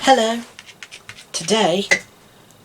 Hello. Today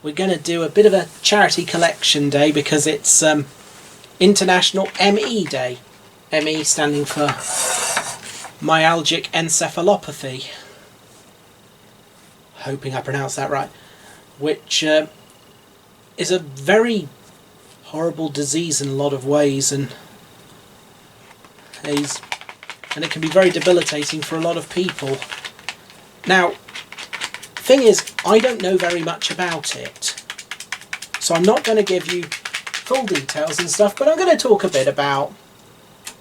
we're going to do a bit of a charity collection day because it's International ME Day. ME standing for myalgic encephalopathy. Hoping I pronounced that right. Which is a very horrible disease in a lot of ways, and it can be very debilitating for a lot of people. Now, thing is, I don't know very much about it, so I'm not going to give you full details and stuff, but I'm going to talk a bit about,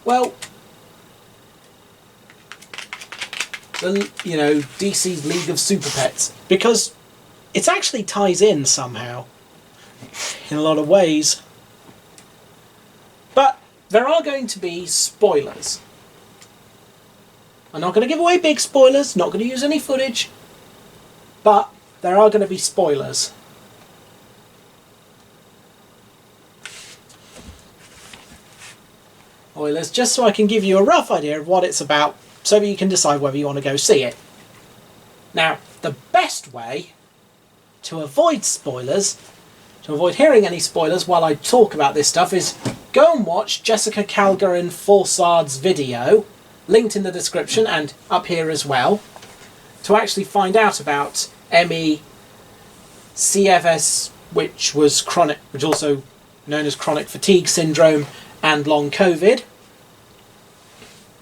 well, DC's League of Super Pets, because it actually ties in somehow in a lot of ways. But there are going to be spoilers. I'm not going to give away big spoilers, not going to use any footage, but there are going to be spoilers. Spoilers, just so I can give you a rough idea of what it's about, so that you can decide whether you want to go see it. Now, the best way to avoid spoilers, to avoid hearing any spoilers while I talk about this stuff, is go and watch Jessica Calgarin-Forsard's video, linked in the description and up here as well, to actually find out about ME, CFS, which also known as chronic fatigue syndrome, and long COVID.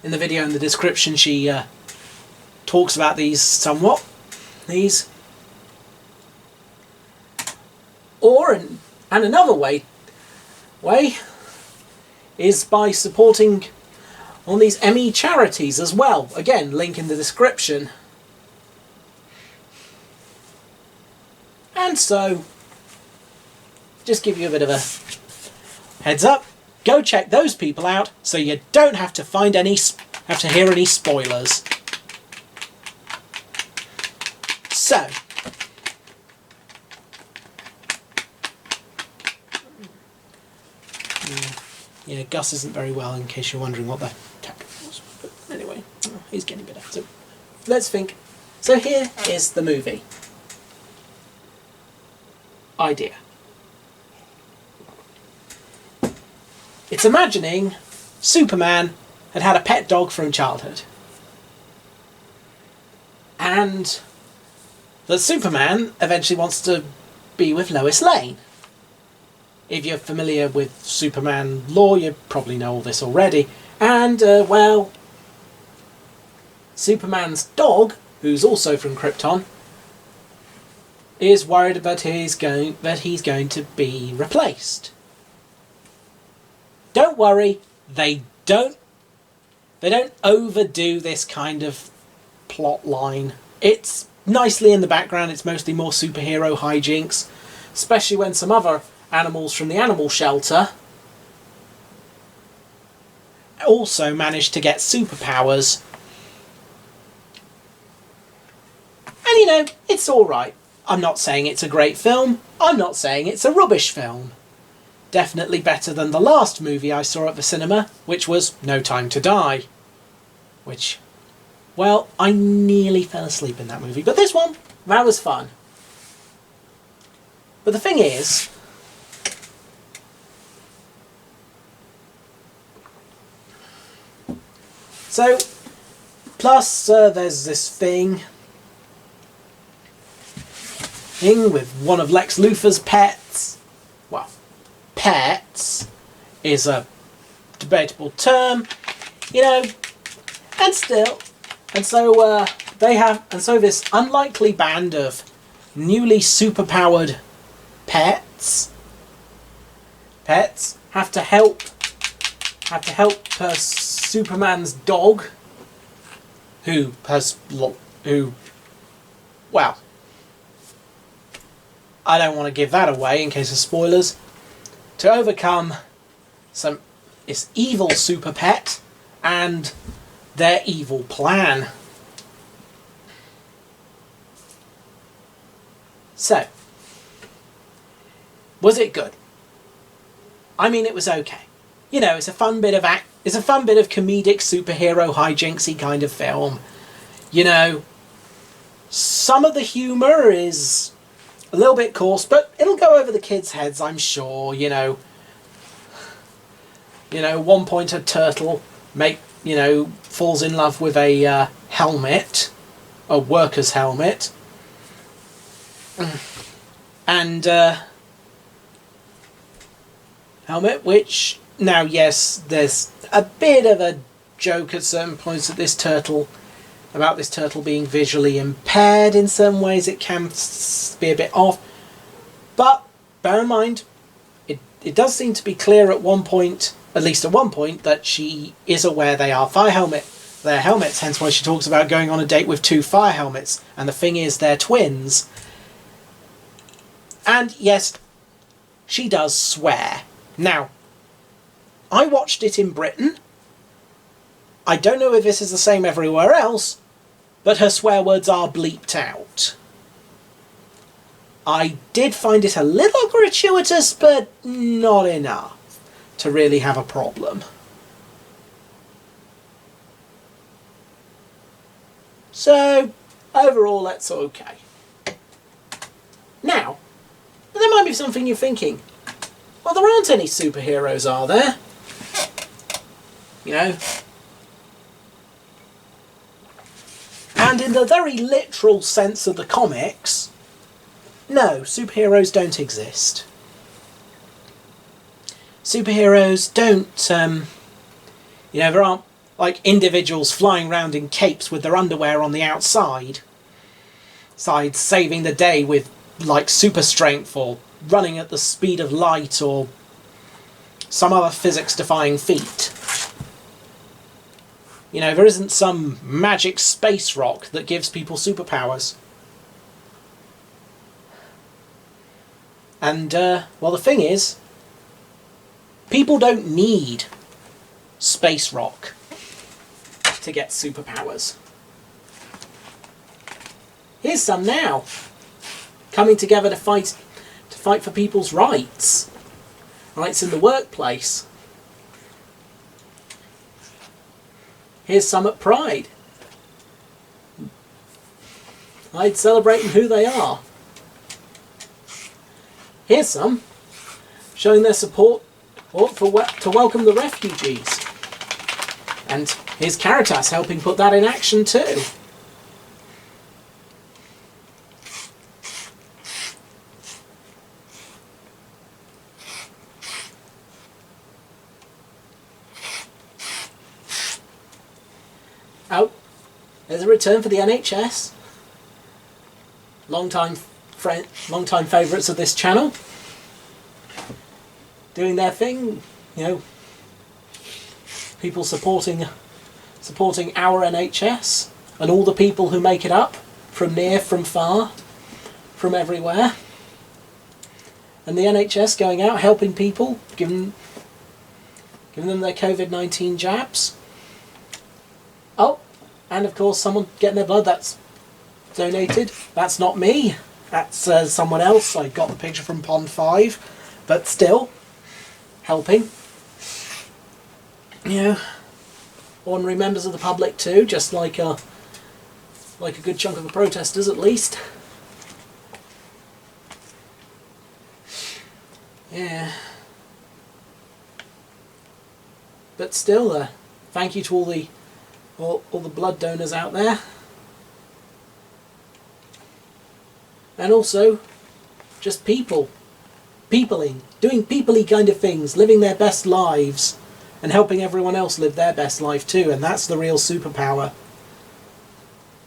In the video in the description, she talks about these somewhat. And another way is by supporting on these ME charities as well. Again, link in the description. And so, just give you a bit of a heads up. Go check those people out so you don't have to hear any spoilers. So, yeah, Gus isn't very well, in case you're wondering what the tap was. But anyway, he's getting better. So, let's think. So here is the movie. Idea. It's imagining Superman had a pet dog from childhood. And that Superman eventually wants to be with Lois Lane. If you're familiar with Superman lore, you probably know all this already. And, well, Superman's dog, who's also from Krypton, is worried that he's going to be replaced. Don't worry, they don't overdo this kind of plot line. It's nicely in the background. It's mostly more superhero hijinks, especially when some other animals from the animal shelter also managed to get superpowers. And it's alright. I'm not saying it's a great film. I'm not saying it's a rubbish film. Definitely better than the last movie I saw at the cinema, which was No Time to Die. Which, well, I nearly fell asleep in that movie. But this one, that was fun. But the thing is, so, plus there's this thing with one of Lex Luthor's pets. Well, pets is a debatable term, and still. And so this unlikely band of newly superpowered pets have to help Superman's dog, well, I don't want to give that away in case of spoilers, to overcome this evil super pet and their evil plan. So, was it good? I mean, it was okay. It's a fun bit of comedic superhero hijinksy kind of film. Some of the humour is a little bit coarse, but it'll go over the kids' heads, I'm sure. One point a turtle falls in love with a helmet, a worker's helmet, and helmet, which now, yes, there's a bit of a joke at certain points about this turtle being visually impaired. In some ways it can be a bit off, but bear in mind it does seem to be clear at one point, at least at one point, that she is aware they are their helmets, hence why she talks about going on a date with 2 fire helmets, and the thing is they're twins. And yes, she does swear. Now, I watched it in Britain. I don't know if this is the same everywhere else, but her swear words are bleeped out. I did find it a little gratuitous, but not enough to really have a problem. So, overall, that's okay. Now, there might be something you're thinking, well, there aren't any superheroes, are there? And in the very literal sense of the comics, no, superheroes don't exist. Superheroes don't, there aren't like individuals flying around in capes with their underwear on the outside, saving the day with like super strength or running at the speed of light or some other physics-defying feat. There isn't some magic space rock that gives people superpowers. And, well, the thing is, people don't need space rock to get superpowers. Here's some now, coming together to fight for people's rights in the workplace. Here's some at Pride, celebrating who they are. Here's some showing their support to welcome the refugees. And here's Caritas helping put that in action too. Oh, there's a return for the NHS. Long-time favourites of this channel. Doing their thing, people supporting our NHS and all the people who make it up, from near, from far, from everywhere. And the NHS going out helping people, giving them their COVID-19 jabs. Oh, and of course someone getting their blood that's donated. That's not me. That's someone else. I got the picture from Pond 5. But still, helping. Ordinary members of the public too, just like a good chunk of the protesters at least. Yeah. But still, thank you to all the blood donors out there. And also, just peopling, doing people-y kind of things, living their best lives, and helping everyone else live their best life too, and that's the real superpower.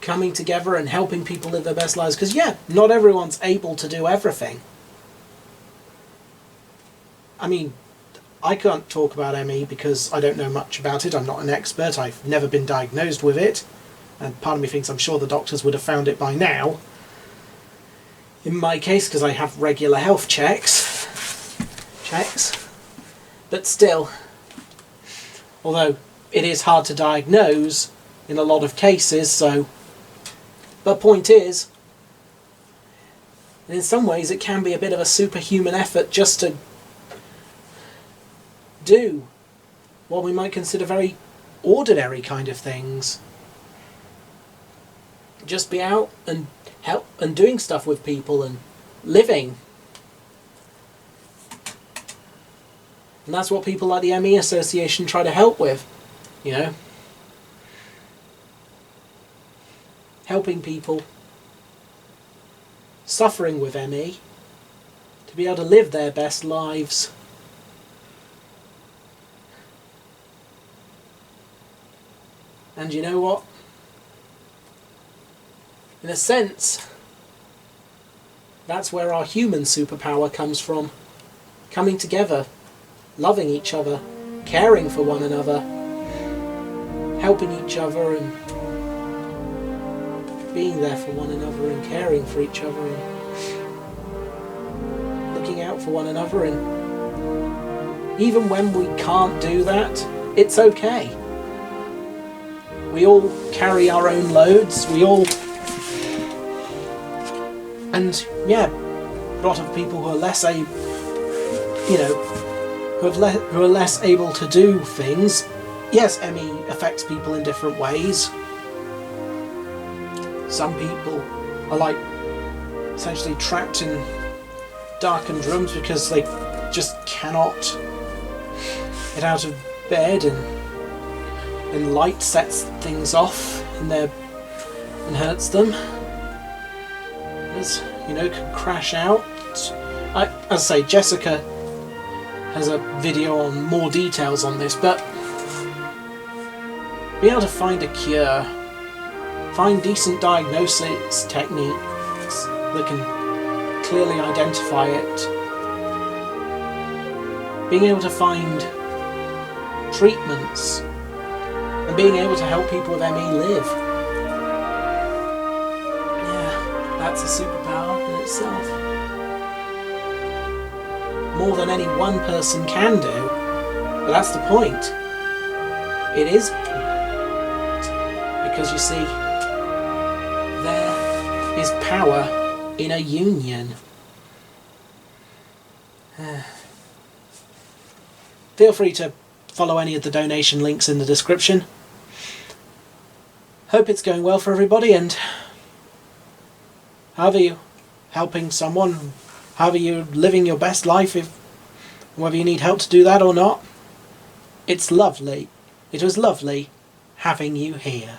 Coming together and helping people live their best lives, because yeah, not everyone's able to do everything. I mean, I can't talk about ME because I don't know much about it. I'm not an expert. I've never been diagnosed with it. And part of me thinks I'm sure the doctors would have found it by now. In my case, because I have regular health checks. But still, although it is hard to diagnose in a lot of cases, so... But point is, in some ways it can be a bit of a superhuman effort just to do what we might consider very ordinary kind of things. just be out and help and doing stuff with people and living. And that's what people like the ME Association try to help with, you know. Helping people suffering with ME to be able to live their best lives. And you know what? In a sense, that's where our human superpower comes from. Coming together, loving each other, caring for one another, helping each other and being there for one another and caring for each other and looking out for one another. And even when we can't do that, it's okay. We all carry our own loads, and yeah, a lot of people who are less able, you know, who are less able to do things. Yes, ME affects people in different ways. Some people are like essentially trapped in darkened rooms because they just cannot get out of bed, and light sets things off and hurts them. As you know, can crash out. As I say, Jessica has a video on more details on this, but being able to find a cure, find decent diagnosis techniques that can clearly identify it, being able to find treatments, and being able to help people with ME live. Yeah, that's a superpower in itself. More than any one person can do, but that's the point. It is, because you see, there is power in a union. Feel free to follow any of the donation links in the description. Hope it's going well for everybody, and however you're helping someone, however you're living your best life, whether you need help to do that or not, it's lovely. It was lovely having you here.